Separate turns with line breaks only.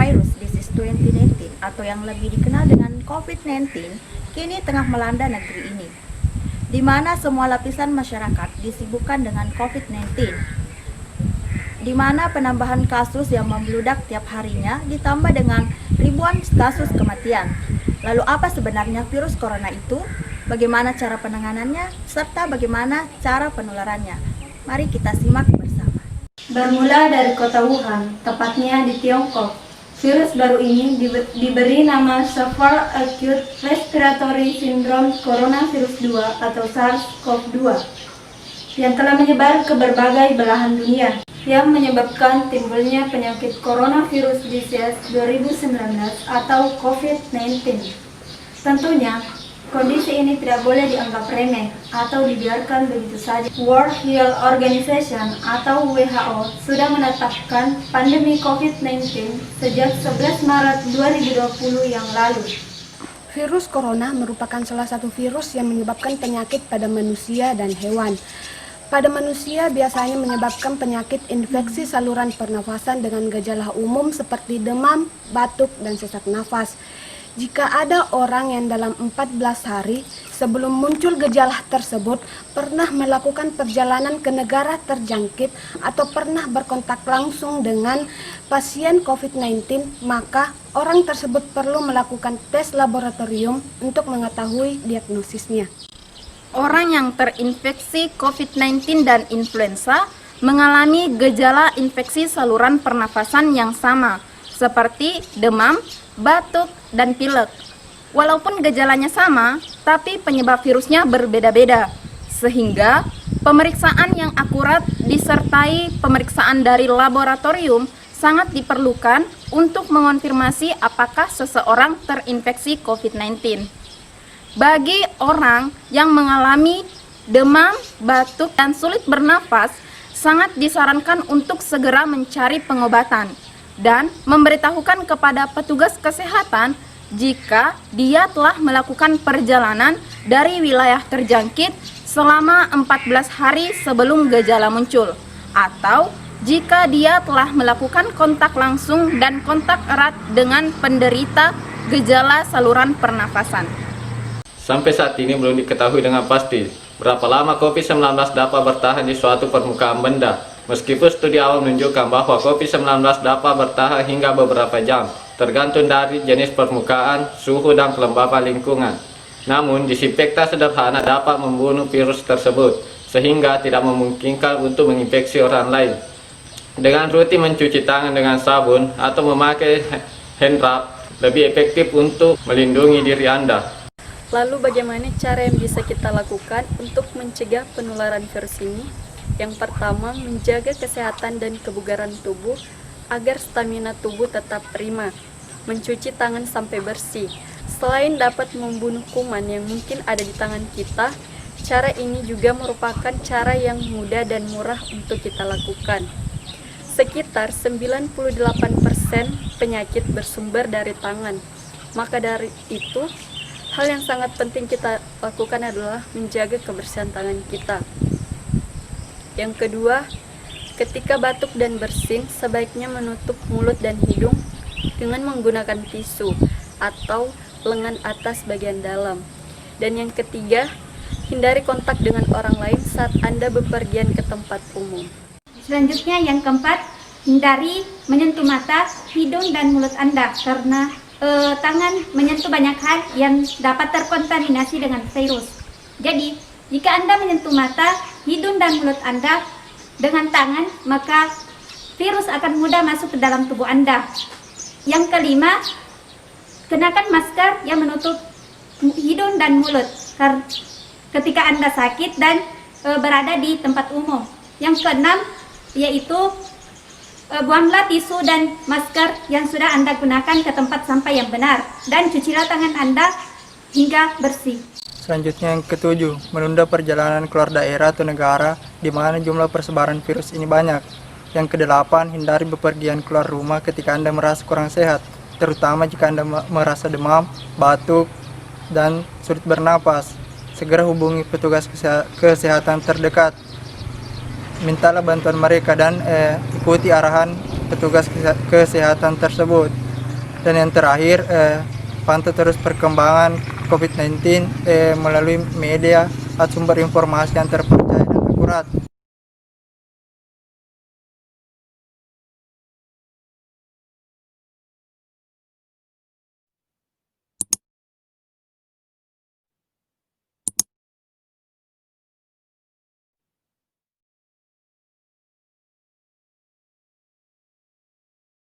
Coronavirus Disease 2019 atau yang lebih dikenal dengan COVID-19 kini tengah melanda negeri ini, di mana semua lapisan masyarakat disibukkan dengan COVID-19, di mana penambahan kasus yang membludak tiap harinya ditambah dengan ribuan kasus kematian. Lalu apa sebenarnya virus corona itu? Bagaimana cara penanganannya? Serta bagaimana cara penularannya? Mari kita simak bersama.
Bermula dari kota Wuhan, tepatnya di Tiongkok, virus baru ini diberi nama Severe Acute Respiratory Syndrome Coronavirus 2 atau SARS-CoV-2 yang telah menyebar ke berbagai belahan dunia, yang menyebabkan timbulnya penyakit Coronavirus Disease 2019 atau COVID-19. Tentunya, kondisi ini tidak boleh dianggap remeh atau dibiarkan begitu saja. World Health Organization atau WHO sudah menetapkan pandemi COVID-19 sejak 11 Maret 2020 yang lalu.
Virus corona merupakan salah satu virus yang menyebabkan penyakit pada manusia dan hewan. Pada manusia biasanya menyebabkan penyakit infeksi saluran pernafasan dengan gejala umum seperti demam, batuk, dan sesak nafas. Jika ada orang yang dalam 14 hari sebelum muncul gejala tersebut pernah melakukan perjalanan ke negara terjangkit atau pernah berkontak langsung dengan pasien COVID-19, maka orang tersebut perlu melakukan tes laboratorium untuk mengetahui diagnosisnya.
Orang yang terinfeksi COVID-19 dan influenza mengalami gejala infeksi saluran pernafasan yang sama, seperti demam, batuk, dan pilek. Walaupun gejalanya sama, tapi penyebab virusnya berbeda-beda, sehingga pemeriksaan yang akurat disertai pemeriksaan dari laboratorium sangat diperlukan untuk mengonfirmasi apakah seseorang terinfeksi COVID-19. Bagi orang yang mengalami demam, batuk, dan sulit bernafas, sangat disarankan untuk segera mencari pengobatan dan memberitahukan kepada petugas kesehatan jika dia telah melakukan perjalanan dari wilayah terjangkit selama 14 hari sebelum gejala muncul, atau jika dia telah melakukan kontak langsung dan kontak erat dengan penderita gejala saluran pernafasan.
Sampai saat ini belum diketahui dengan pasti berapa lama COVID-19 dapat bertahan di suatu permukaan benda. Meskipun studi awal menunjukkan bahwa COVID-19 dapat bertahan hingga beberapa jam, tergantung dari jenis permukaan, suhu, dan kelembapan lingkungan. Namun, disinfektan sederhana dapat membunuh virus tersebut, sehingga tidak memungkinkan untuk menginfeksi orang lain. Dengan rutin mencuci tangan dengan sabun atau memakai hand rub, lebih efektif untuk melindungi diri Anda.
Lalu bagaimana cara yang bisa kita lakukan untuk mencegah penularan virus ini? Yang pertama, menjaga kesehatan dan kebugaran tubuh agar stamina tubuh tetap prima. Mencuci tangan sampai bersih. Selain dapat membunuh kuman yang mungkin ada di tangan kita, cara ini juga merupakan cara yang mudah dan murah untuk kita lakukan. Sekitar 98% penyakit bersumber dari tangan. Maka dari itu, hal yang sangat penting kita lakukan adalah menjaga kebersihan tangan kita. Yang kedua, ketika batuk dan bersin, sebaiknya menutup mulut dan hidung dengan menggunakan tisu atau lengan atas bagian dalam. Dan yang ketiga, hindari kontak dengan orang lain saat Anda bepergian ke tempat umum.
Selanjutnya yang keempat, hindari menyentuh mata, hidung, dan mulut Anda karena tangan menyentuh banyak hal yang dapat terkontaminasi dengan virus. Jadi, jika Anda menyentuh mata, hidung, dan mulut Anda dengan tangan, maka virus akan mudah masuk ke dalam tubuh Anda. Yang kelima, kenakan masker yang menutup hidung dan mulut ketika Anda sakit dan berada di tempat umum. Yang keenam, yaitu buanglah tisu dan masker yang sudah Anda gunakan ke tempat sampah yang benar dan cucilah tangan Anda hingga bersih.
Selanjutnya yang ketujuh, menunda perjalanan keluar daerah atau negara di mana jumlah persebaran virus ini banyak. Yang kedelapan, hindari bepergian keluar rumah ketika Anda merasa kurang sehat, terutama jika Anda merasa demam, batuk, dan sulit bernapas. Segera hubungi petugas kesehatan terdekat. Mintalah bantuan mereka dan ikuti arahan petugas kesehatan tersebut. Dan yang terakhir, pantau terus perkembangan COVID-19 melalui media atau sumber informasi yang terpercaya dan akurat.